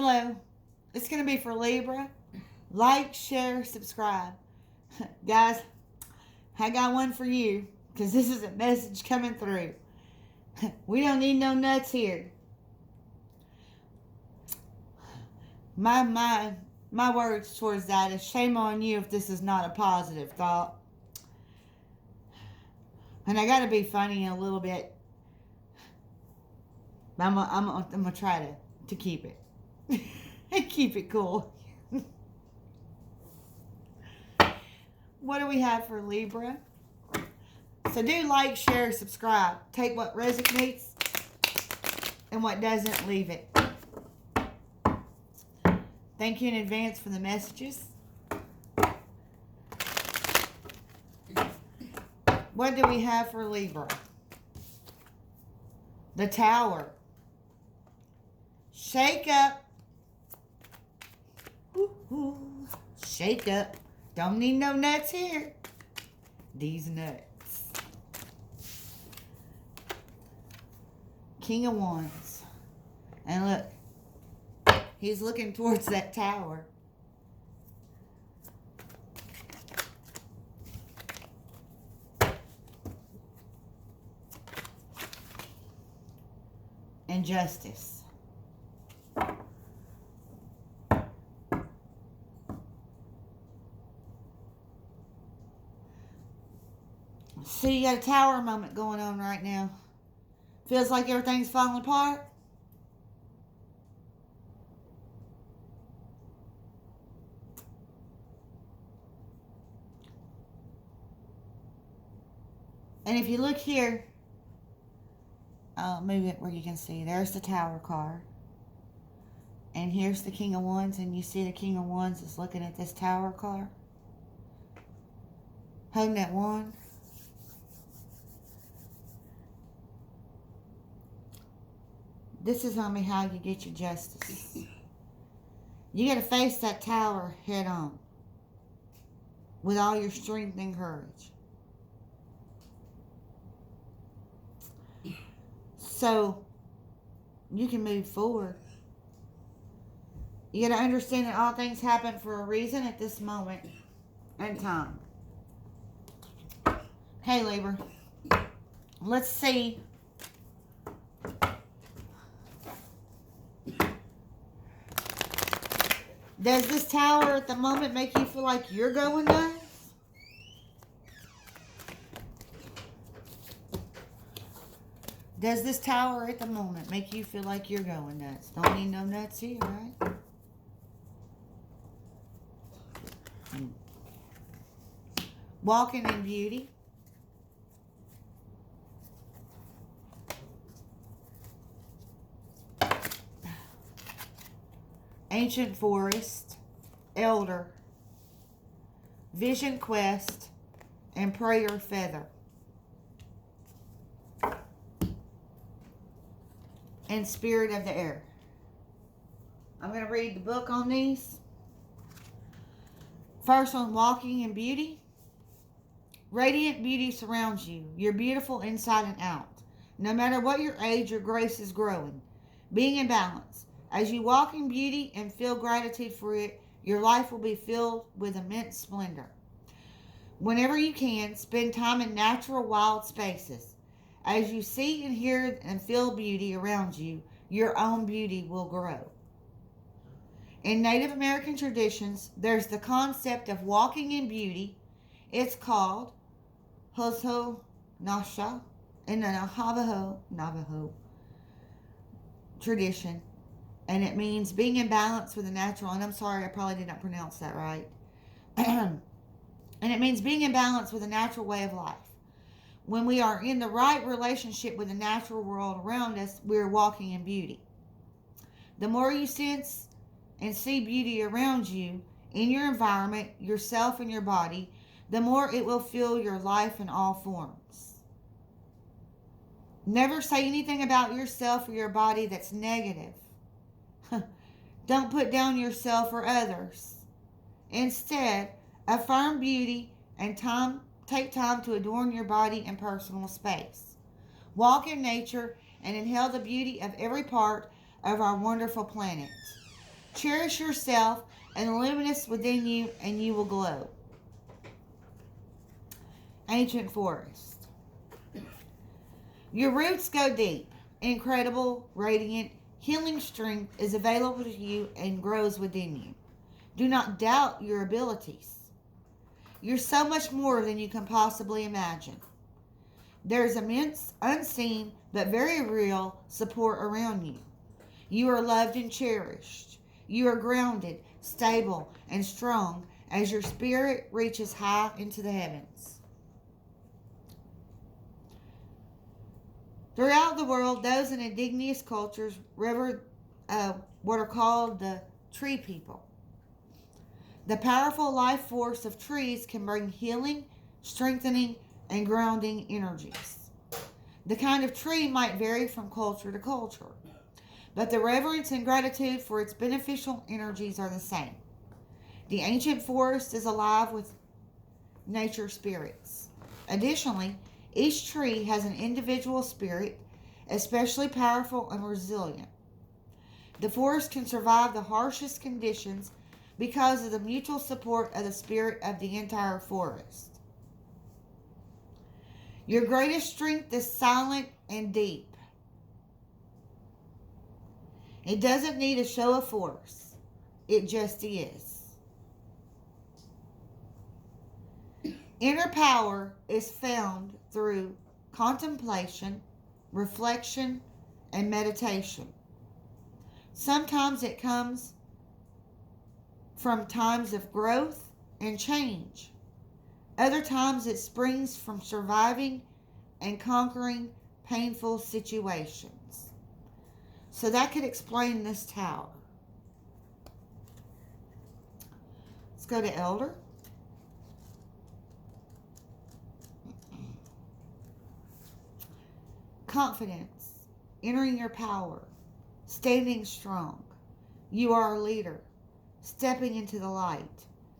Hello. It's going to be for Libra. Like, share, subscribe. Guys, I got one for you because this is a message coming through. We don't need no nuts here. My words towards that is shame on you if this is not a positive thought. And I got to be funny a little bit. I'm gonna try to keep it. Keep it cool. What do we have for Libra? So do like, share, subscribe. Take what resonates and what doesn't, leave it. Thank you in advance for the messages. What do we have for Libra? The Tower. Shake up. Woo-hoo. Shake up. Don't need no nuts here. These nuts. King of Wands. And look. He's looking towards that tower. And Justice. So you got a tower moment going on right now. Feels like everything's falling apart. And if you look here, I'll move it where you can see. There's the Tower card. And here's the King of Wands. And you see the King of Wands is looking at this Tower card. Holding that wand. This is on me how you get your justice. You got to face that tower head on. With all your strength and courage. So, you can move forward. You got to understand that all things happen for a reason at this moment in time. Hey, Libra. Let's see. Does this tower at the moment make you feel like you're going nuts? Does this tower at the moment make you feel like you're going nuts? Don't need no nuts here, right? Walking in beauty. Ancient Forest, Elder, Vision Quest, and Prayer Feather. And Spirit of the Air. I'm going to read the book on these. First one, Walking in Beauty. Radiant beauty surrounds you. You're beautiful inside and out. No matter what your age, your grace is growing. Being in balance. As you walk in beauty and feel gratitude for it, your life will be filled with immense splendor. Whenever you can, spend time in natural, wild spaces. As you see and hear and feel beauty around you, your own beauty will grow. In Native American traditions, there's the concept of walking in beauty. It's called Hoso Nasha in the Navajo tradition. And it means being in balance with the natural. And I'm sorry, I probably did not pronounce that right. And it means being in balance with the natural way of life. When we are in the right relationship with the natural world around us, we're walking in beauty. The more you sense and see beauty around you, in your environment, yourself and your body, the more it will fill your life in all forms. Never say anything about yourself or your body that's negative. Don't put down yourself or others. Instead, affirm beauty and take time to adorn your body and personal space. Walk in nature and inhale the beauty of every part of our wonderful planet. Cherish yourself and the luminous within you, and you will glow. Ancient forest. Your roots go deep. Incredible, radiant, healing strength is available to you and grows within you. Do not doubt your abilities. You're so much more than you can possibly imagine. There's immense, unseen, but very real support around you. You are loved and cherished. You are grounded, stable, and strong as your spirit reaches high into the heavens. Throughout the world, those in indigenous cultures revere what are called the tree people. The powerful life force of trees can bring healing, strengthening, and grounding energies. The kind of tree might vary from culture to culture, but the reverence and gratitude for its beneficial energies are the same. The ancient forest is alive with nature spirits. Additionally, each tree has an individual spirit, especially powerful and resilient. The forest can survive the harshest conditions because of the mutual support of the spirit of the entire forest. Your greatest strength is silent and deep. It doesn't need a show of force. It just is. Inner power is found through contemplation, reflection, and meditation. Sometimes it comes from times of growth and change. Other times it springs from surviving and conquering painful situations. So that could explain this tower. Let's go to Elder. Confidence, entering your power, standing strong. You are a leader, stepping into the light.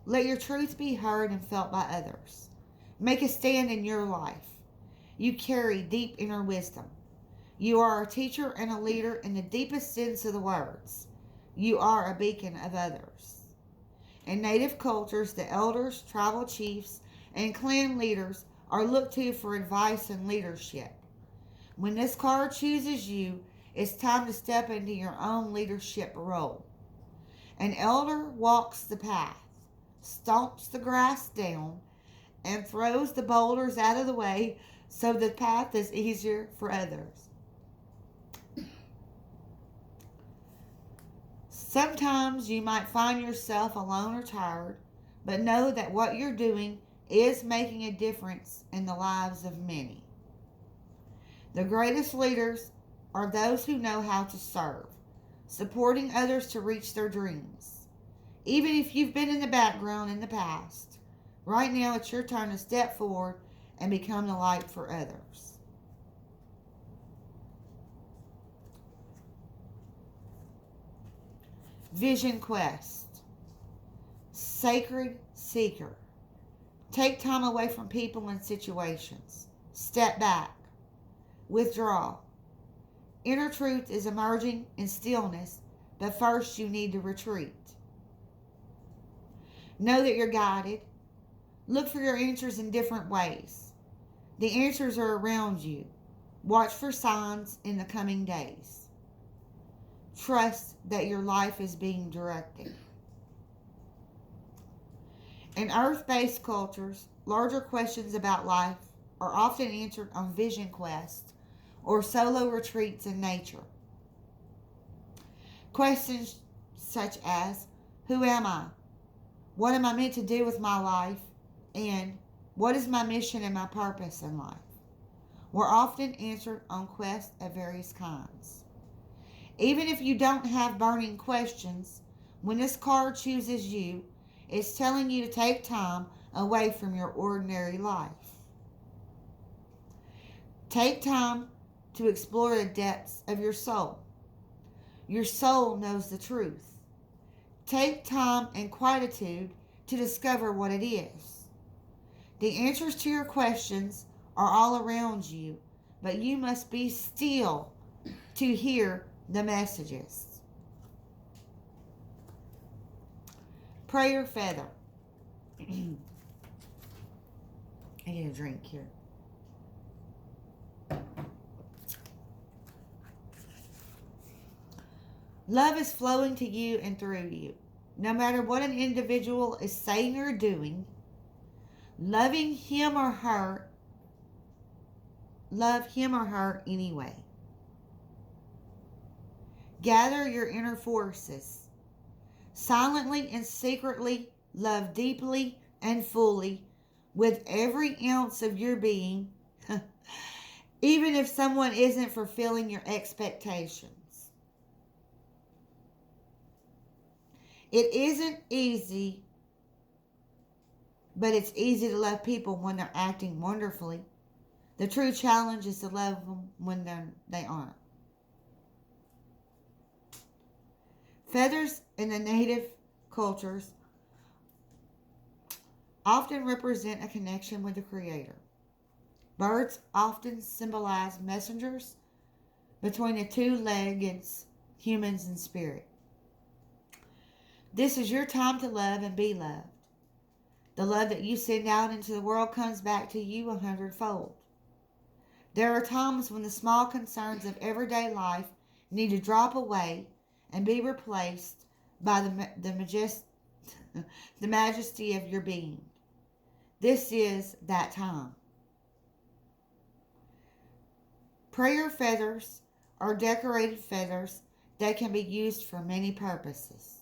Let your truth be heard and felt by others. Make a stand in your life. You carry deep inner wisdom. You are a teacher and a leader in the deepest sense of the words. You are a beacon of others. In native cultures, the elders, tribal chiefs, and clan leaders are looked to for advice and leadership. When this card chooses you, it's time to step into your own leadership role. An elder walks the path, stomps the grass down, and throws the boulders out of the way so the path is easier for others. Sometimes you might find yourself alone or tired, but know that what you're doing is making a difference in the lives of many. The greatest leaders are those who know how to serve, supporting others to reach their dreams. Even if you've been in the background in the past, right now it's your turn to step forward and become the light for others. Vision Quest. Sacred Seeker. Take time away from people and situations. Step back. Withdraw. Inner truth is emerging in stillness, but first you need to retreat. Know that you're guided. Look for your answers in different ways. The answers are around you. Watch for signs in the coming days. Trust that your life is being directed. In earth-based cultures, larger questions about life are often answered on vision quests or solo retreats in nature. Questions such as, who am I? What am I meant to do with my life? And what is my mission and my purpose in life? Were often answered on quests of various kinds. Even if you don't have burning questions, when this card chooses you, it's telling you to take time away from your ordinary life. Take time to explore the depths of your soul. Your soul knows the truth. Take time and quietude to discover what it is. The answers to your questions are all around you, but you must be still to hear the messages. Prayer feather. I get a drink here. Love is flowing to you and through you. No matter what an individual is saying or doing, loving him or her, love him or her anyway. Gather your inner forces. Silently and secretly love deeply and fully with every ounce of your being, even if someone isn't fulfilling your expectations. It isn't easy, but it's easy to love people when they're acting wonderfully. The true challenge is to love them when they aren't. Feathers in the native cultures often represent a connection with the Creator. Birds often symbolize messengers between the two-legged humans and spirit. This is your time to love and be loved. The love that you send out into the world comes back to you 100-fold. There are times when the small concerns of everyday life need to drop away and be replaced by the majesty of your being. This is that time. Prayer feathers are decorated feathers that can be used for many purposes.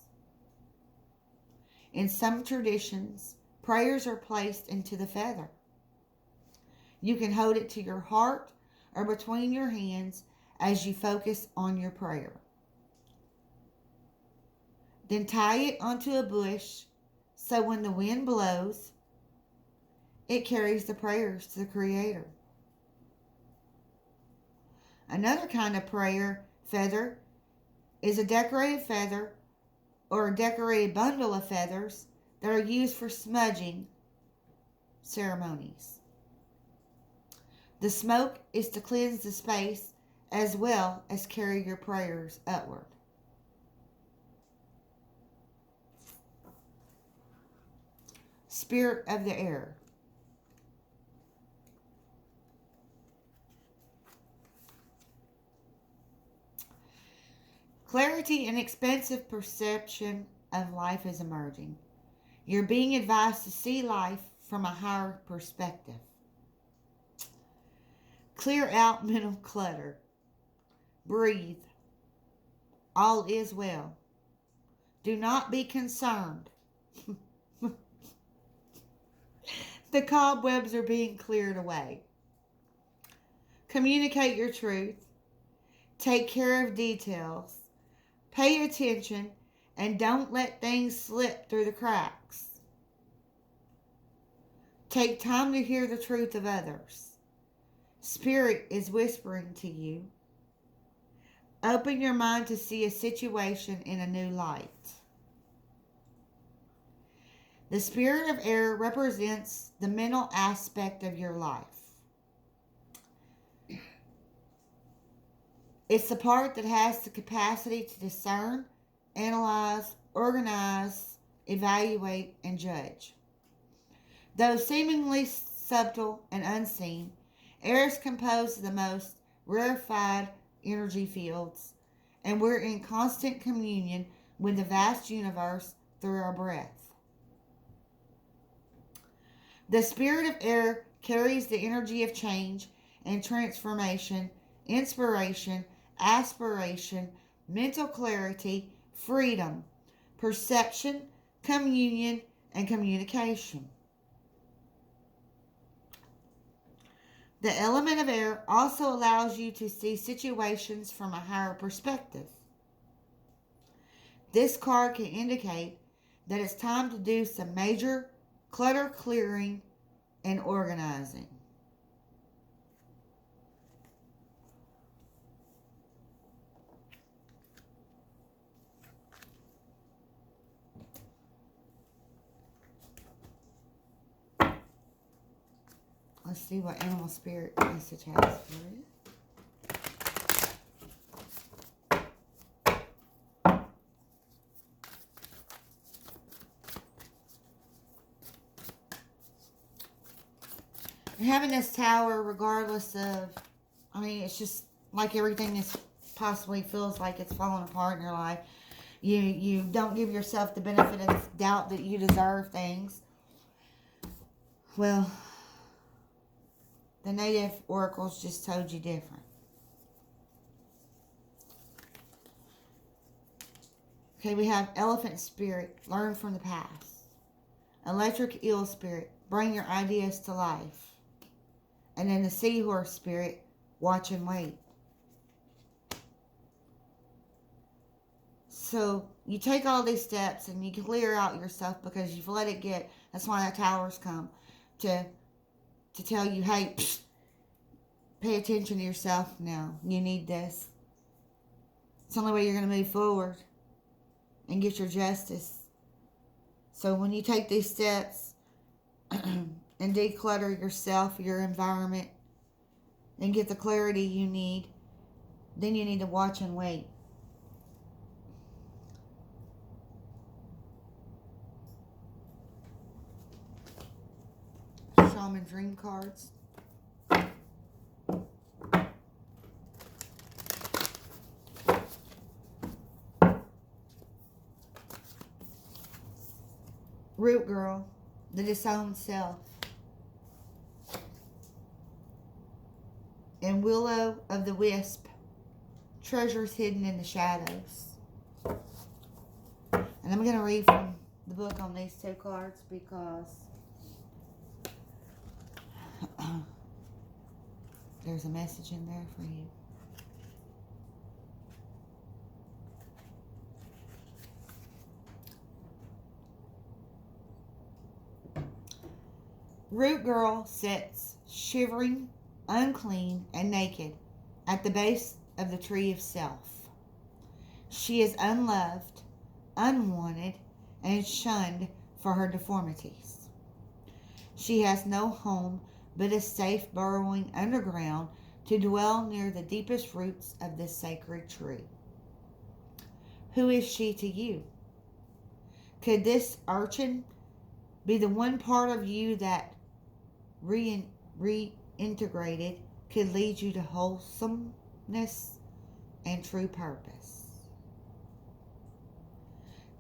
In some traditions, prayers are placed into the feather. You can hold it to your heart or between your hands as you focus on your prayer. Then tie it onto a bush so when the wind blows, it carries the prayers to the Creator. Another kind of prayer feather is a decorated feather or a decorated bundle of feathers that are used for smudging ceremonies. The smoke is to cleanse the space as well as carry your prayers upward. Spirit of the air. Clarity and expansive perception of life is emerging. You're being advised to see life from a higher perspective. Clear out mental clutter. Breathe. All is well. Do not be concerned. The cobwebs are being cleared away. Communicate your truth. Take care of details. Pay attention and don't let things slip through the cracks. Take time to hear the truth of others. Spirit is whispering to you. Open your mind to see a situation in a new light. The spirit of air represents the mental aspect of your life. It's the part that has the capacity to discern, analyze, organize, evaluate, and judge. Though seemingly subtle and unseen, air is composed of the most rarefied energy fields, and we're in constant communion with the vast universe through our breath. The spirit of air carries the energy of change and transformation, inspiration, aspiration, mental clarity, freedom, perception, communion, and communication. The element of air also allows you to see situations from a higher perspective. This card can indicate that it's time to do some major clutter clearing and organizing. Let's see what animal spirit message has for you. having this tower, regardless of, I mean, it's just like everything is possibly feels like it's falling apart in your life. You don't give yourself the benefit of doubt that you deserve things. Well, the native oracles just told you different. Okay, we have elephant spirit, learn from the past. Electric eel spirit, bring your ideas to life. And then the seahorse spirit, watch and wait. So you take all these steps and you clear out yourself because you've let it get. That's why that tower's come to tell you, hey, pay attention to yourself now. You need this. It's the only way you're going to move forward and get your justice. So when you take these steps and declutter yourself, your environment, and get the clarity you need, then you need to watch and wait. Shaman dream cards. Root girl, the disowned self. And willow of the wisp, treasures hidden in the shadows. And I'm going to read from the book on these two cards because there's a message in there for you. Root girl sits shivering, unclean, and naked at the base of the tree of self. She is unloved, unwanted, and shunned for her deformities. She has no home but a safe burrowing underground to dwell near the deepest roots of this sacred tree. Who is she to you? Could this urchin be the one part of you that reintegrated could lead you to wholesomeness and true purpose?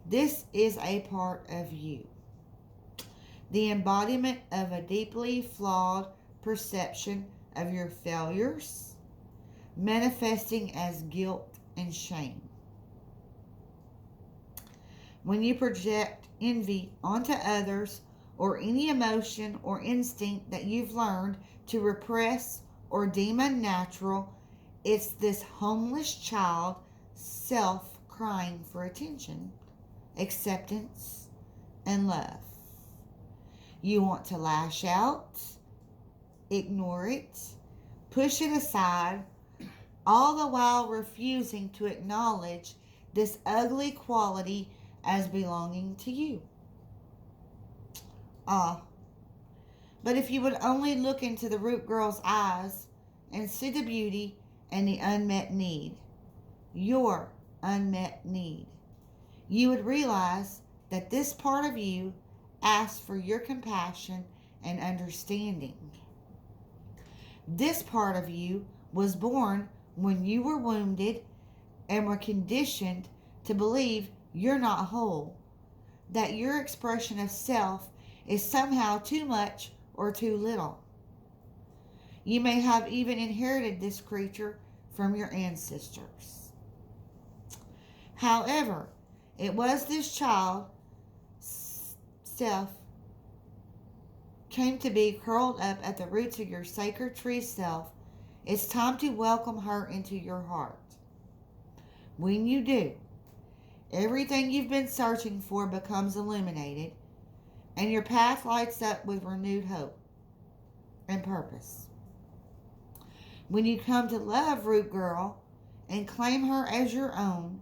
This is a part of you, the embodiment of a deeply flawed perception of your failures, manifesting as guilt and shame. When you project envy onto others or any emotion or instinct that you've learned to repress or deem unnatural, it's this homeless child self crying for attention, acceptance, and love. You want to lash out, ignore it, push it aside, all the while refusing to acknowledge this ugly quality as belonging to you. But if you would only look into the root girl's eyes and see the beauty and the unmet need, your unmet need, you would realize that this part of you asks for your compassion and understanding. This part of you was born when you were wounded and were conditioned to believe you're not whole, that your expression of self is somehow too much or too little. You may have even inherited this creature from your ancestors. However, it was this child self came to be curled up at the roots of your sacred tree self. It's time to welcome her into your heart. When you do, everything you've been searching for becomes illuminated, and your path lights up with renewed hope and purpose. When you come to love Root Girl and claim her as your own,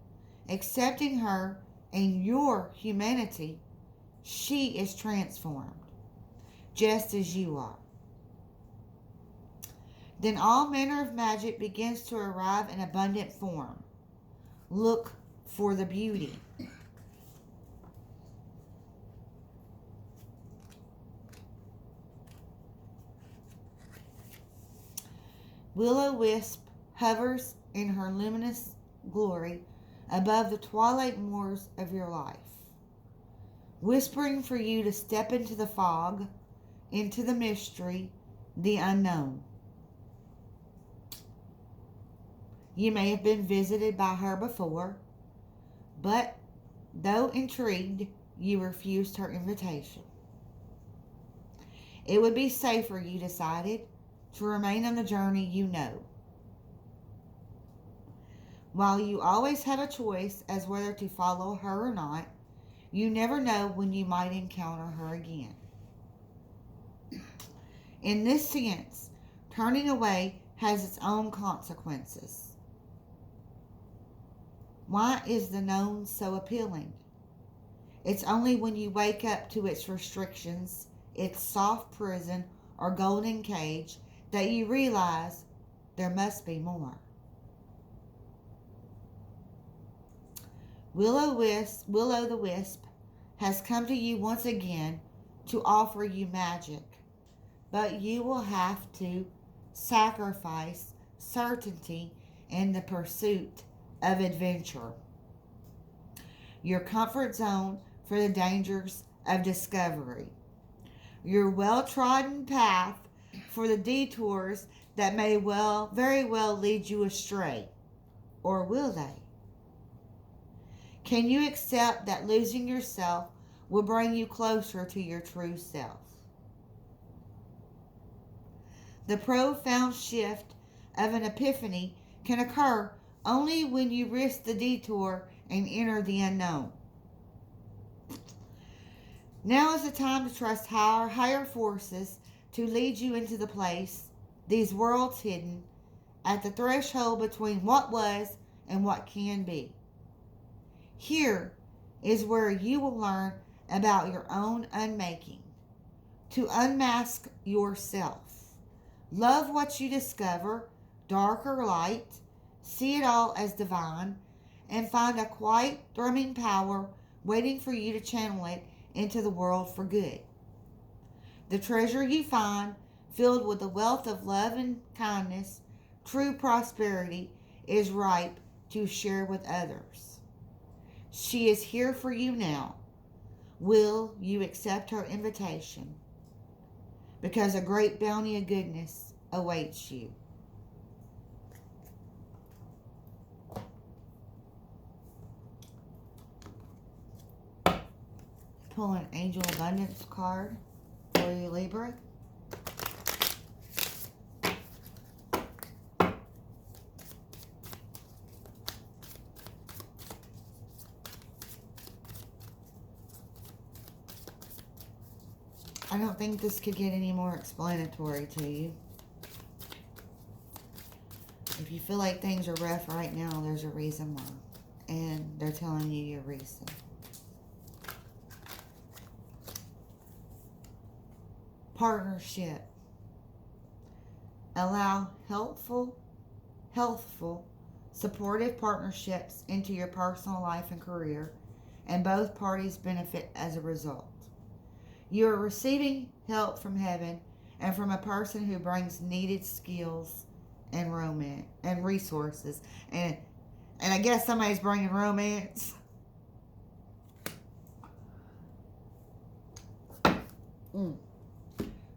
accepting her and your humanity, she is transformed, just as you are. Then all manner of magic begins to arrive in abundant form. Look for the beauty. Will-o-wisp hovers in her luminous glory above the twilight moors of your life, whispering for you to step into the fog, into the mystery, the unknown. You may have been visited by her before, but though intrigued, you refused her invitation. It would be safer, you decided, to remain on the journey you know. While you always have a choice as whether to follow her or not, you never know when you might encounter her again. In this sense, turning away has its own consequences. Why is the known so appealing? It's only when you wake up to its restrictions, its soft prison or golden cage, that you realize there must be more. Will-o'-the-wisp has come to you once again to offer you magic, but you will have to sacrifice certainty in the pursuit of adventure, your comfort zone for the dangers of discovery, your well-trodden path for the detours that may very well lead you astray. Or will they? Can you accept that losing yourself will bring you closer to your true self? The profound shift of an epiphany can occur only when you risk the detour and enter the unknown. Now is the time to trust higher forces to lead you into the place, these worlds hidden, at the threshold between what was and what can be. Here is where you will learn about your own unmaking, to unmask yourself. Love what you discover, dark or light, see it all as divine, and find a quiet, thrumming power waiting for you to channel it into the world for good. The treasure you find, filled with the wealth of love and kindness, true prosperity, is ripe to share with others. She is here for you now. Will you accept her invitation? Because a great bounty of goodness awaits you. Pull an Angel Abundance card for you, Libra. I don't think this could get any more explanatory to you. If you feel like things are rough right now, there's a reason why. And they're telling you your reason. Partnership. Allow healthful, supportive partnerships into your personal life and career, and both parties benefit as a result. You are receiving help from heaven and from a person who brings needed skills and romance and resources. And I guess somebody's bringing romance.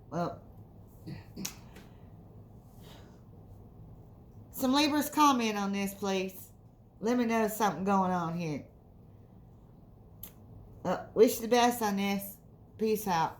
Well, some Libras, comment on this, please. Let me know something going on here. Wish you the best on this. Peace out.